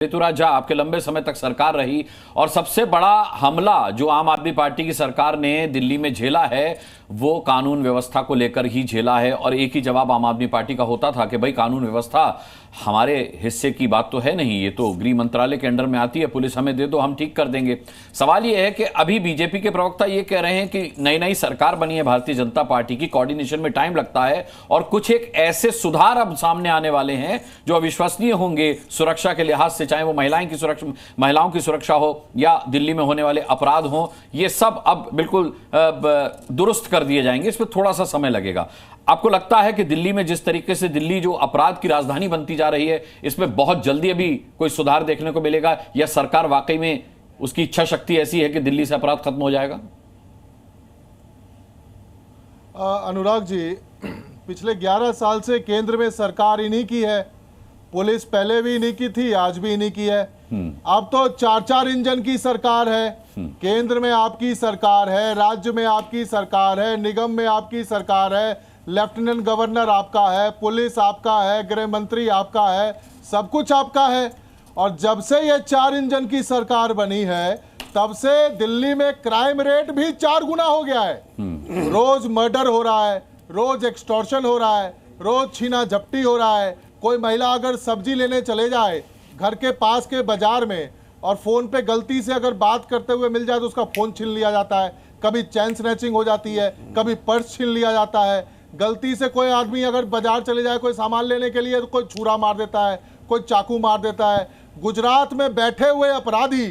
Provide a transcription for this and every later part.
ऋतुराज झा, आपके लंबे समय तक सरकार रही और सबसे बड़ा हमला जो आम आदमी पार्टी की सरकार ने दिल्ली में झेला है वो कानून व्यवस्था को लेकर ही झेला है। और एक ही जवाब आम आदमी पार्टी का होता था कि भाई कानून व्यवस्था हमारे हिस्से की बात तो है नहीं, ये तो गृह मंत्रालय के अंडर में आती है, पुलिस हमें दे दो, हम ठीक कर देंगे। सवाल ये है कि अभी बीजेपी के प्रवक्ता ये कह रहे हैं कि नई नई सरकार बनी है भारतीय जनता पार्टी की, कोऑर्डिनेशन में टाइम लगता है और कुछ एक ऐसे सुधार अब सामने आने वाले हैं जो अविश्वसनीय होंगे सुरक्षा के लिहाज से, चाहे वो महिलाओं की सुरक्षा हो या दिल्ली में होने वाले अपराध हो, ये सब अब बिल्कुल दुरुस्त कर दिए जाएंगे। इसमें थोड़ा सा समय लगेगा। आपको लगता है कि दिल्ली में जिस तरीके से दिल्ली जो अपराध की राजधानी बनती जा रही है इसमें बहुत जल्दी अभी कोई सुधार देखने को मिलेगा, या सरकार वाकई में उसकी इच्छा शक्ति ऐसी है कि दिल्ली से अपराध खत्म हो जाएगा? अनुराग जी, पिछले 11 साल से केंद्र में सरकार इन्हीं की है, पुलिस पहले भी इन्हीं की थी, आज भी इन्हीं की है। अब तो 4-4 इंजन की सरकार है। केंद्र में आपकी सरकार है, राज्य में आपकी सरकार है, निगम में आपकी सरकार है, लेफ्टिनेंट गवर्नर आपका है, पुलिस आपका है, गृह मंत्री आपका है, सब कुछ आपका है। और जब से ये 4 इंजन की सरकार बनी है तब से दिल्ली में क्राइम रेट भी 4 गुना हो गया है। रोज मर्डर हो रहा है, रोज एक्सटॉर्शन हो रहा है, रोज छीना झपटी हो रहा है। कोई महिला अगर सब्जी लेने चले जाए घर के पास के बाजार में और फोन पे गलती से अगर बात करते हुए मिल जाए तो उसका फोन छीन लिया जाता है। कभी चैन स्नैचिंग हो जाती है, कभी पर्स छीन लिया जाता है। गलती से कोई आदमी अगर बाजार चले जाए कोई सामान लेने के लिए तो कोई छुरा मार देता है, कोई चाकू मार देता है। गुजरात में बैठे हुए अपराधी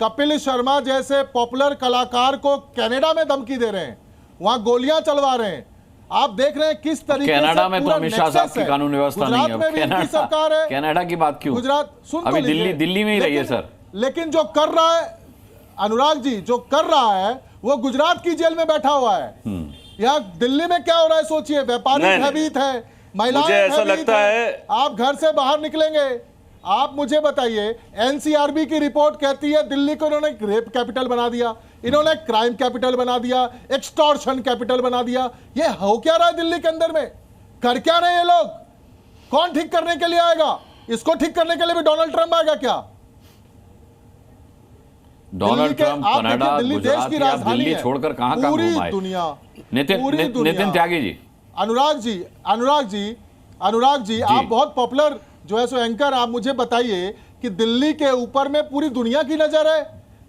कपिल शर्मा जैसे पॉपुलर कलाकार को कनाडा में धमकी दे रहे हैं, वहां गोलियां चलवा रहे हैं। आप देख रहे हैं किस तरीके से कनाडा में तो अमित शाह साहब की कानून व्यवस्था नहीं है। गुजरात में भी इनकी सरकार है। कनाडा की बात क्यों? गुजरात सुन अभी दिल्ली में ही रही है सर। लेकिन जो कर रहा है अनुराग जी, जो कर रहा है वो गुजरात की जेल में बैठा हुआ है। यहाँ दिल्ली में क्या हो रहा है सोचिए। व्यापारी भयभीत है, महिलाएं ऐसा लगता है आप घर से बाहर निकलेंगे। आप मुझे बताइए, एनसीआरबी की रिपोर्ट कहती है दिल्ली को इन्होंने रेप कैपिटल बना दिया, इन्होंने क्राइम कैपिटल बना दिया, एक्सटॉर्शन कैपिटल बना दिया। ये हो क्या रहा है दिल्ली के अंदर में? कर क्या रहे ये लोग? कौन ठीक करने के लिए आएगा? इसको ठीक करने के लिए भी डोनाल्ड ट्रंप आएगा क्या? डोनाल्ड ट्रंप कनाडा, गुजरात या दिल्ली छोड़कर कहां पूरी दुनिया, नितिन त्यागी जी। अनुराग जी आप बहुत पॉपुलर जो है सो एंकर, आप मुझे बताइए कि दिल्ली के ऊपर में पूरी दुनिया की नजर है,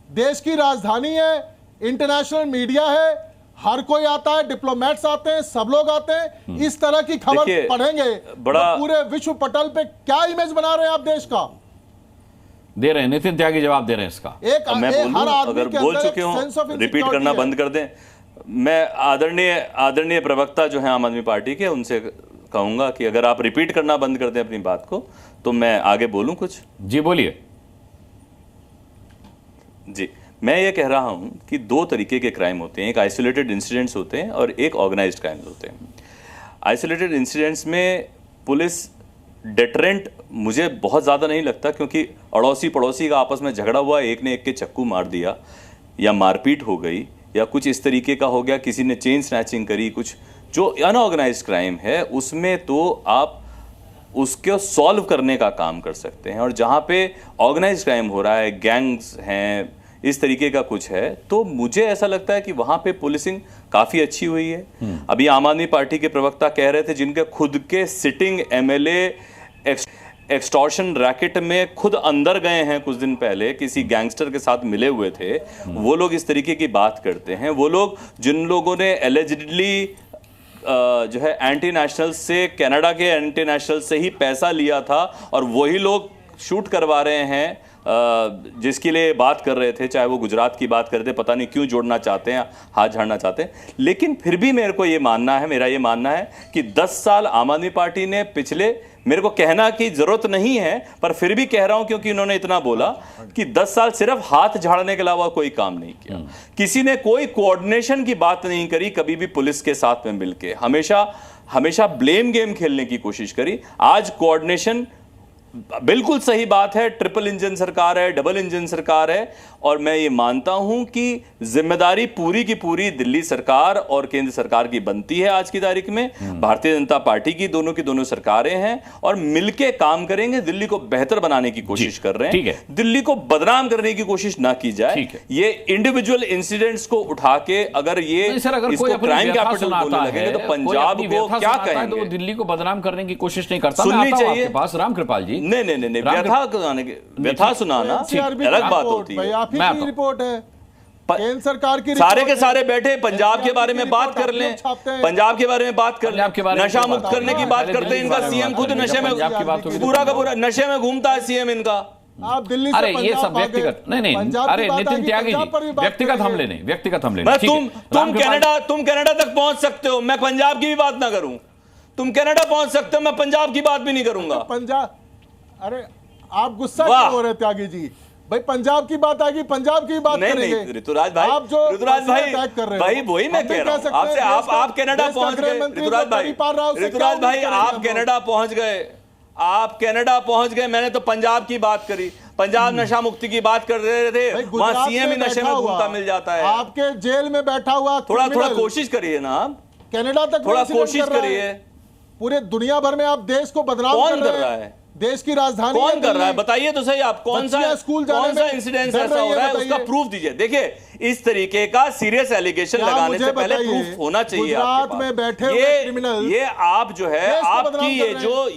देश की राजधानी है, इंटरनेशनल मीडिया है, हर कोई आता है, डिप्लोमेट्स आते हैं, सब लोग आते हैं। इस तरह की खबर पढ़ेंगे बड़ा तो पूरे विश्व पटल पे क्या इमेज बना रहे हैं आप देश का? दे रहे हैं नितिन त्यागी, जवाब दे रहे हैं इसका। मैं अगर बोल चुके हूं रिपीट करना बंद कर दें। मैं आदरणीय प्रवक्ता जो है आम आदमी पार्टी के, उनसे कहूंगा कि अगर आप रिपीट करना बंद कर दें अपनी बात को तो मैं आगे बोलूं कुछ। जी बोलिए। जी, मैं ये कह रहा हूं कि 2 तरीके के क्राइम होते हैं, एक आइसोलेटेड इंसिडेंट्स होते हैं और एक ऑर्गेनाइज्ड क्राइम्स होते हैं। आइसोलेटेड इंसिडेंट्स में पुलिस डेटरेंट मुझे बहुत ज़्यादा नहीं लगता, क्योंकि अड़ोसी पड़ोसी का आपस में झगड़ा हुआ, एक ने एक के चक्कू मार दिया या मारपीट हो गई या कुछ इस तरीके का हो गया, किसी ने चेन स्नैचिंग करी, कुछ जो अनऑर्गेनाइज्ड क्राइम है उसमें तो आप उसको सॉल्व करने का काम कर सकते हैं। और जहाँ पे ऑर्गेनाइज्ड क्राइम हो रहा है, गैंग्स हैं, इस तरीके का कुछ है, तो मुझे ऐसा लगता है कि वहाँ पे पुलिसिंग काफ़ी अच्छी हुई है। अभी आम आदमी पार्टी के प्रवक्ता कह रहे थे जिनके खुद के सिटिंग एमएलए एक्सटॉर्शन रैकेट में खुद अंदर गए हैं, कुछ दिन पहले किसी गैंगस्टर के साथ मिले हुए थे, वो लोग इस तरीके की बात करते हैं। वो लोग जिन लोगों ने एलिजिडली जो है एंटी नेशनल से, कनाडा के एंटी नेशनल से ही पैसा लिया था और वही लोग शूट करवा रहे हैं जिसके लिए बात कर रहे थे, चाहे वो गुजरात की बात करते, पता नहीं क्यों जोड़ना चाहते हैं, हाथ झाड़ना चाहते हैं। लेकिन फिर भी मेरा ये मानना है कि 10 साल आम आदमी पार्टी ने पिछले, मेरे को कहना की जरूरत नहीं है पर फिर भी कह रहा हूं क्योंकि उन्होंने इतना बोला कि 10 साल सिर्फ हाथ झाड़ने के अलावा कोई काम नहीं किया। किसी ने कोई कोऑर्डिनेशन की बात नहीं करी कभी भी पुलिस के साथ में मिलके, हमेशा ब्लेम गेम खेलने की कोशिश करी। आज कोऑर्डिनेशन बिल्कुल सही बात है, ट्रिपल इंजन सरकार है, डबल इंजन सरकार है, और मैं ये मानता हूं कि जिम्मेदारी पूरी की पूरी दिल्ली सरकार और केंद्र सरकार की बनती है। आज की तारीख में भारतीय जनता पार्टी की दोनों सरकारें हैं और मिलके काम करेंगे, दिल्ली को बेहतर बनाने की कोशिश कर रहे हैं। दिल्ली को बदनाम करने की कोशिश ना की जाए। ये इंडिविजुअल इंसिडेंट्स को उठा के अगर ये इसको क्राइम कैपिटल बोलने लगेंगे तो पंजाब को क्या कहेंगे? तो दिल्ली को बदनाम करने की कोशिश नहीं करता। सुननी चाहिए पास रामकृपाल जी। नहीं, व्यथा सुनाना अलग बात होती है। आपकी रिपोर्ट है, केंद्र सरकार की सारे के सारे बैठे पंजाब के बारे में बात कर लें, पंजाब के बारे में बात कर लें, नशा मुक्त करने की बात करते हैं। इनका सीएम खुद नशे में, पूरा का पूरा नशे में घूमता है सीएम इनका। आप दिल्ली अरे ये सब व्यक्तिगत नहीं, अरे नितिन त्यागी जी, व्यक्तिगत हमले नहीं। तुम कनाडा तक पहुंच सकते हो, मैं पंजाब की भी बात ना करूं। तुम कनाडा पहुंच सकते हो, मैं पंजाब की बात भी नहीं करूंगा। पंजाब, अरे आप गुस्सा क्यों हो रहे त्यागी जी? भाई पंजाब की बात आएगी, पंजाब की बात करेंगे। नहीं ऋतुराज भाई, आप जो ऋतुराज भाई भाई वही मैं कह रहा हूं आपसे। आप कनाडा पहुंच गए ऋतुराज भाई, आप कनाडा पहुंच गए, आप कनाडा पहुंच गए। मैंने तो पंजाब की बात करी, पंजाब नशा मुक्ति की बात कर रहे थे, वहां सीएम ही नशे में घूमता मिल जाता है। आपके जेल में बैठा हुआ थोड़ा कोशिश करिए ना, आप कनाडा तक थोड़ा कोशिश करिए। पूरे दुनिया भर में आप देश को बदनाम कर रहे हैं। देश की राजधानी कौन कर रहा है बताइए तो सही। आप कौन सा इंसिडेंट ऐसा हो रहा है, उसका प्रूफ दीजिए। देखिए इस तरीके का सीरियस एलिगेशन लगाने से पहले प्रूफ होना चाहिए आपके पास। में बैठे हुए क्रिमिनल, ये आप जो है आपकी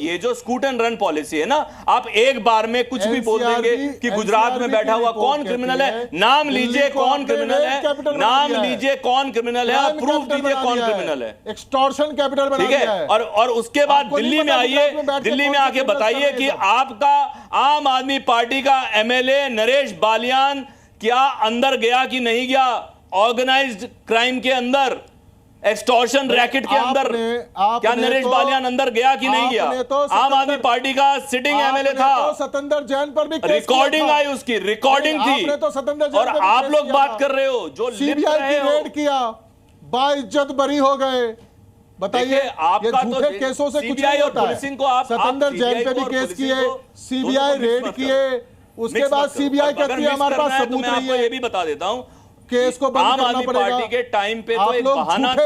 ये जो स्कूट एंड रन पॉलिसी है ना, आप एक बार में कुछ भी बोल देंगे कि गुजरात में बैठा हुआ कौन क्रिमिनल है, नाम लीजिए कौन क्रिमिनल है, नाम लीजिए कौन क्रिमिनल है, आप प्रूफ दीजिए कौन क्रिमिनल है। एक्सटॉर्शन कैपिटल बना दिया है। और उसके बाद दिल्ली में आइए, दिल्ली में आके बताइए कि आपका आम आदमी पार्टी का एमएलए नरेश बालियान क्या अंदर गया कि नहीं गया ऑर्गेनाइज्ड क्राइम के अंदर, एक्सटॉर्शन रैकेट के अंदर? क्या नरेश बालियान अंदर गया कि नहीं गया? आम आदमी पार्टी का सिटिंग एमएलए था। सतेंद्र जैन पर भी रिकॉर्डिंग आई, उसकी रिकॉर्डिंग थी, और आप लोग बात कर रहे हो जो सीबीआई की रेड किया, बाइज्जत बरी हो गए। बताइए आपका झूठे केसों से कुछ नहीं होता है। सतेंद्र जैन पे भी केस किए, सीबीआई रेड किए, उसके बाद सीबीआई कहती है हमारे पास सबूत नहीं है। ये भी बता देता हूं, केस को बंद करना पड़ेगा। आम आदमी पार्टी के टाइम पे तो एक बहाना था।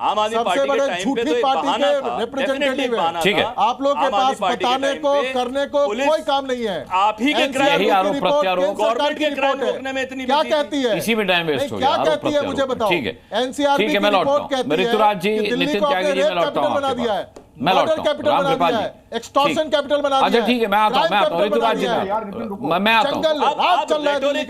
आम आदमी पार्टी के टाइम पे तो एक बहाना था, रिप्रेजेंटेटिव बहाना था। आप लोग के पास बताने को करने को कोई काम नहीं है। आप ही के क्राइम आरोप प्रत्यारोप, गवर्नमेंट के क्राइम रोकने में इतनी क्या कहती है? इसी में टाइम वेस्ट हो गया। क्या कहती है मुझे बताओ। ठीक है, एनसीआरबी की रिपोर्ट कहती है ऋतुराज जी, नितिन त्यागी जी, मैं लौटता हूं आपके पास। मैं लौटता हूं रामकृपाल जी, एक्सटॉर्शन कैपिटल बना दिया। अच्छा ठीक है, मैं आता हूं ऋतुराज जी, मैं आता हूं।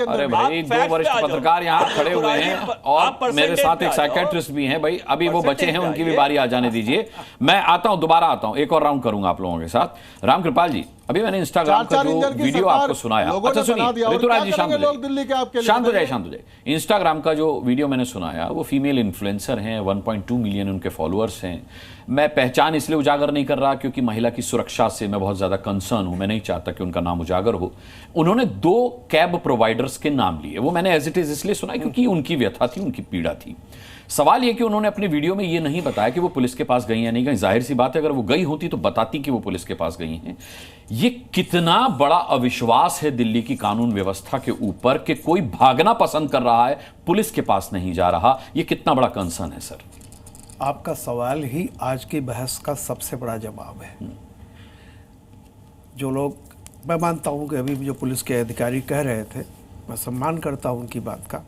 अरे भाई 2 वरिष्ठ पत्रकार यहाँ खड़े हुए हैं और मेरे साथ एक साइकेट्रिस्ट भी हैं। भाई अभी वो बचे हैं, उनकी भी बारी आ जाने दीजिए। मैं आता हूं, दोबारा आता हूं, एक और राउंड करूंगा आप लोगों के साथ। रामकृपाल जी, अभी मैंने इंस्टाग्राम का जो वीडियो आपको सुनाया, अच्छा सुनिए ऋतुराज जी, शांत हो जाए। इंस्टाग्राम का जो वीडियो मैंने सुनाया, वो फीमेल इन्फ्लुएंसर हैं, 1.2 मिलियन उनके फॉलोअर्स हैं। मैं पहचान इसलिए उजागर नहीं कर रहा क्योंकि महिला की सुरक्षा से मैं बहुत ज्यादा कंसर्न हूं, मैं नहीं चाहता कि उनका नाम उजागर हो। उन्होंने 2 कैब प्रोवाइडर्स के नाम लिए, वो मैंने एज इट इज इसलिए सुना क्योंकि उनकी व्यथा थी, उनकी पीड़ा थी। सवाल यह कि उन्होंने अपनी वीडियो में यह नहीं बताया कि वो पुलिस के पास गई या नहीं गई। जाहिर सी बात है, अगर वो गई होती तो बताती कि वो पुलिस के पास गई हैं। ये कितना बड़ा अविश्वास है दिल्ली की कानून व्यवस्था के ऊपर कि कोई भागना पसंद कर रहा है, पुलिस के पास नहीं जा रहा। ये कितना बड़ा कंसर्न है सर? आपका सवाल ही आज की बहस का सबसे बड़ा जवाब है। जो लोग, मैं मानता हूं कि अभी जो पुलिस के अधिकारी कह रहे थे, मैं सम्मान करता हूं उनकी बात का,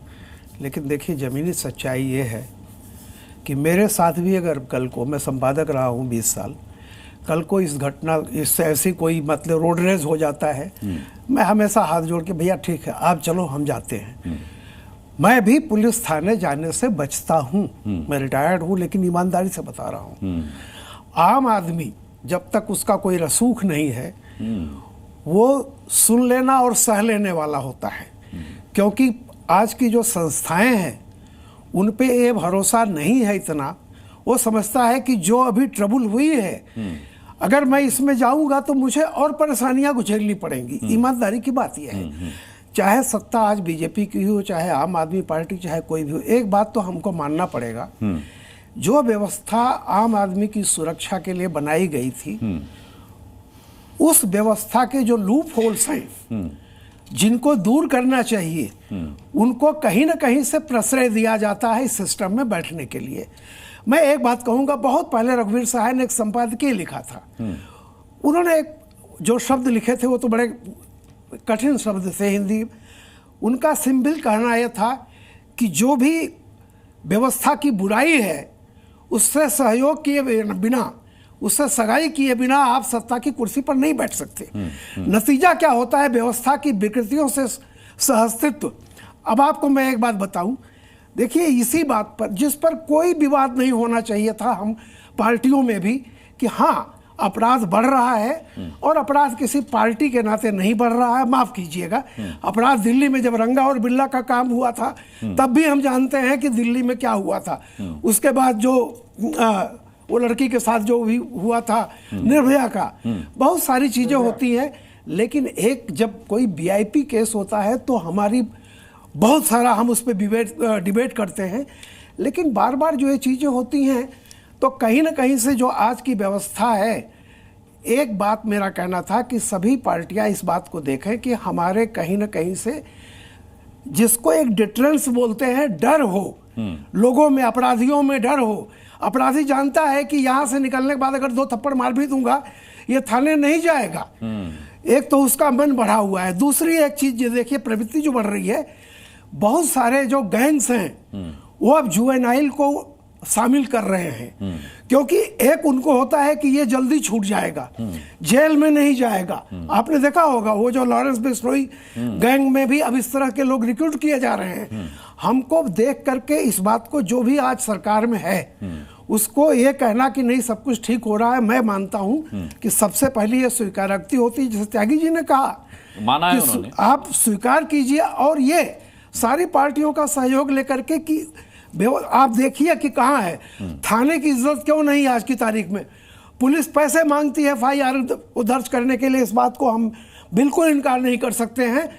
लेकिन देखिए ज़मीनी सच्चाई ये है कि मेरे साथ भी अगर कल को, मैं संपादक रहा हूँ 20 साल, कल को इस घटना, इससे ऐसी कोई मतलब रोड रेज हो जाता है, मैं हमेशा हाथ जोड़ के भैया ठीक है आप चलो हम जाते हैं। मैं भी पुलिस थाने जाने से बचता हूँ, मैं रिटायर्ड हूँ, लेकिन ईमानदारी से बता रहा हूँ। आम आदमी जब तक उसका कोई रसूख नहीं है, वो सुन लेना और सह लेने वाला होता है। क्योंकि आज की जो संस्थाएं हैं उन पे ये भरोसा नहीं है इतना। वो समझता है कि जो अभी ट्रबल हुई है, अगर मैं इसमें जाऊंगा तो मुझे और परेशानियां गुजरनी पड़ेंगी। ईमानदारी की बात यह है, चाहे सत्ता आज बीजेपी की हो, चाहे आम आदमी पार्टी, चाहे कोई भी हो, एक बात तो हमको मानना पड़ेगा, जो व्यवस्था आम आदमी की सुरक्षा के लिए बनाई गई थी उस व्यवस्था के जो लूप होल्स हैं जिनको दूर करना चाहिए, उनको कहीं ना कहीं से प्रश्रय दिया जाता है इस सिस्टम में बैठने के लिए। मैं एक बात कहूंगा, बहुत पहले रघुवीर सहाय ने एक संपादकीय लिखा था। उन्होंने एक जो शब्द लिखे थे वो तो बड़े कठिन शब्द थे हिंदी। उनका सिंपल कहना यह था कि जो भी व्यवस्था की बुराई है उससे सहयोग किए बिना, उससे सगाई किए बिना आप सत्ता की कुर्सी पर नहीं बैठ सकते। नतीजा क्या होता है? व्यवस्था की विकृतियों से सहअस्तित्व। अब आपको मैं एक बात बताऊं, देखिए इसी बात पर, जिस पर कोई विवाद नहीं होना चाहिए था हम पार्टियों में भी, कि हाँ अपराध बढ़ रहा है और अपराध किसी पार्टी के नाते नहीं बढ़ रहा है। माफ कीजिएगा, अपराध दिल्ली में जब रंगा और बिल्ला का काम हुआ था तब भी हम जानते हैं कि दिल्ली में क्या हुआ था। उसके बाद जो वो लड़की के साथ जो भी हुआ था निर्भया का, बहुत सारी चीजें होती हैं। लेकिन एक जब कोई वीआईपी केस होता है तो हमारी बहुत सारा हम उस पर डिबेट करते हैं। लेकिन बार बार जो ये चीजें होती हैं तो कहीं ना कहीं से जो आज की व्यवस्था है, एक बात मेरा कहना था कि सभी पार्टियां इस बात को देखें कि हमारे कहीं ना कहीं से जिसको एक डिटरेंस बोलते हैं, डर हो लोगों में, अपराधियों में डर हो। अपराधी जानता है कि यहां से निकलने के बाद अगर 2 थप्पड़ मार भी दूंगा ये थाने नहीं जाएगा। एक तो उसका मन बढ़ा हुआ है। दूसरी एक चीज ये देखिए, प्रवृत्ति जो बढ़ रही है, बहुत सारे जो गैंग्स हैं वो अब जुवेनाइल को शामिल कर रहे हैं, क्योंकि एक उनको होता है कि ये जल्दी छूट जाएगा, जेल में नहीं जाएगा। आपने देखा होगा वो जो लॉरेंस बिश्नोई गैंग में भी अब इस तरह के लोग रिक्रूट किए जा रहे हैं। हमको देख करके इस बात को, जो भी आज सरकार में है, उसको ये कहना कि नहीं सब कुछ ठीक हो रहा है, मैं मानता हूं कि सबसे पहले ये स्वीकारोक्ति होती है, जैसे त्यागी जी ने कहा, माना है उन्होंने। आप स्वीकार कीजिए और ये सारी पार्टियों का सहयोग लेकर के कि आप देखिए कि कहाँ है थाने की इज्जत क्यों नहीं आज की तारीख में। पुलिस पैसे मांगती है FIR दर्ज करने के लिए, इस बात को हम बिल्कुल इनकार नहीं कर सकते हैं।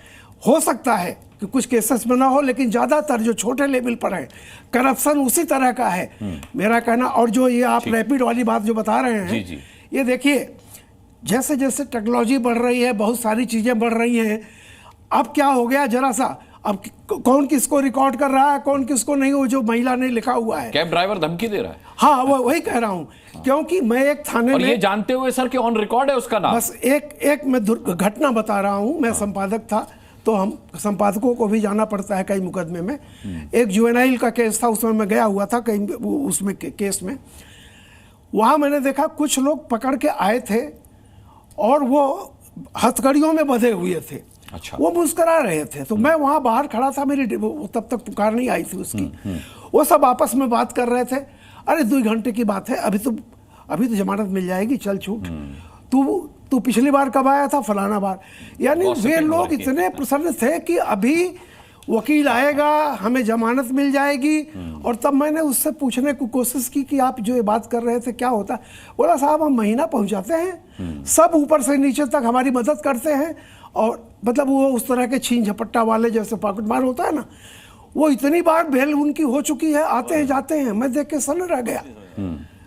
हो सकता है कि कुछ केसेस में ना हो, लेकिन ज्यादातर जो छोटे लेवल पर है करप्शन उसी तरह का है मेरा कहना। और जो ये आप रैपिड वाली बात जो बता रहे हैं, जी। ये देखिए जैसे जैसे टेक्नोलॉजी बढ़ रही है, बहुत सारी चीजें बढ़ रही हैं। अब क्या हो गया जरा सा, अब कौन किसको रिकॉर्ड कर रहा है, कौन किसको नहीं, वो जो महिला ने लिखा हुआ है। कैब ड्राइवर धमकी दे रहा है। हाँ वही कह रहा हूं, क्योंकि मैं एक थाने और में, ये जानते हुए सर कि ऑन रिकॉर्ड है उसका नाम। बस एक मैं घटना बता रहा हूं। मैं संपादक था तो हम संपादकों को भी जाना पड़ता है कई मुकदमे में। एक जुवेनाइल का केस था, उसमें मैं गया हुआ था कहीं उसमें केस में। वहां मैंने देखा कुछ लोग पकड़ के आए थे और वो हथकड़ियों में बंधे हुए थे। अच्छा। वो मुस्करा रहे थे, तो मैं वहां बाहर खड़ा था, मेरी तब तक पुकार नहीं आई थी उसकी। वो सब आपस में बात कर रहे थे, अरे 2 घंटे की बात है, अभी तो जमानत मिल जाएगी, चल छूट, तू पिछली बार कब आया था, फलाना बार। यानी वे लोग इतने प्रसन्न थे कि अभी वकील आएगा, हमें जमानत मिल जाएगी। और तब मैंने उससे पूछने की कोशिश की कि आप जो ये बात कर रहे थे क्या होता है। बोला साहब हम महीना पहुंचाते हैं, सब ऊपर से नीचे तक हमारी मदद करते हैं। और मतलब वो उस तरह के छीन झपट्टा वाले जैसे पॉकेट मार होता है ना, वो इतनी बार बेल उनकी हो चुकी है, आते हैं जाते हैं। मैं देख के सन्न रह गया।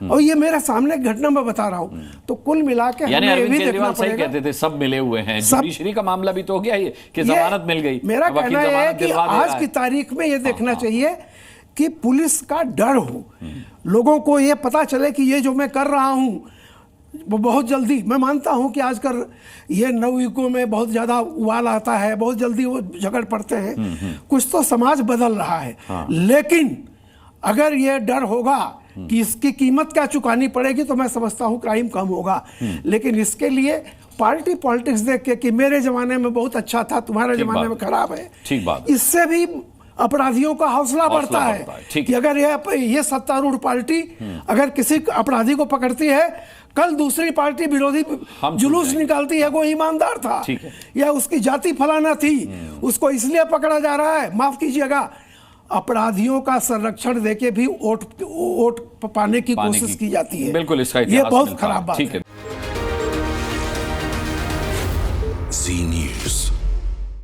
और ये मेरे सामने घटना मैं बता रहा हूं। तो कुल मिला के हमें ये भी देखना सही पड़ेगा, कहते थे सब मिले हुए हैं। जुडिशरी का मामला भी तो हो गया ये कि जमानत मिल गई। मेरा कहना है कि आज की तारीख में ये देखना चाहिए कि पुलिस का डर हो, लोगों को ये पता चले कि ये जो मैं कर रहा हूं वो बहुत जल्दी, मैं मानता हूं कि आजकल ये नवयुगों में बहुत ज्यादा उबाल आता है, बहुत जल्दी वो झगड़ पड़ते हैं, कुछ तो समाज बदल रहा है। लेकिन अगर ये डर होगा कि इसकी कीमत क्या चुकानी पड़ेगी तो मैं समझता हूं क्राइम कम होगा। लेकिन इसके लिए पार्टी पॉलिटिक्स देख के कि मेरे जमाने में बहुत अच्छा था, तुम्हारे जमाने में खराब है, ठीक बात, इससे भी अपराधियों का हौसला बढ़ता है कि अगर ये सत्तारूढ़ पार्टी अगर किसी अपराधी को पकड़ती है, कल दूसरी पार्टी विरोधी जुलूस निकालती है वो ईमानदार था या उसकी जाति फलाना थी, उसको इसलिए पकड़ा जा रहा है। माफ कीजिएगा, अपराधियों का संरक्षण देके भी वोट पाने की कोशिश की जाती है। बिल्कुल, इसका ये बहुत खराब बात है।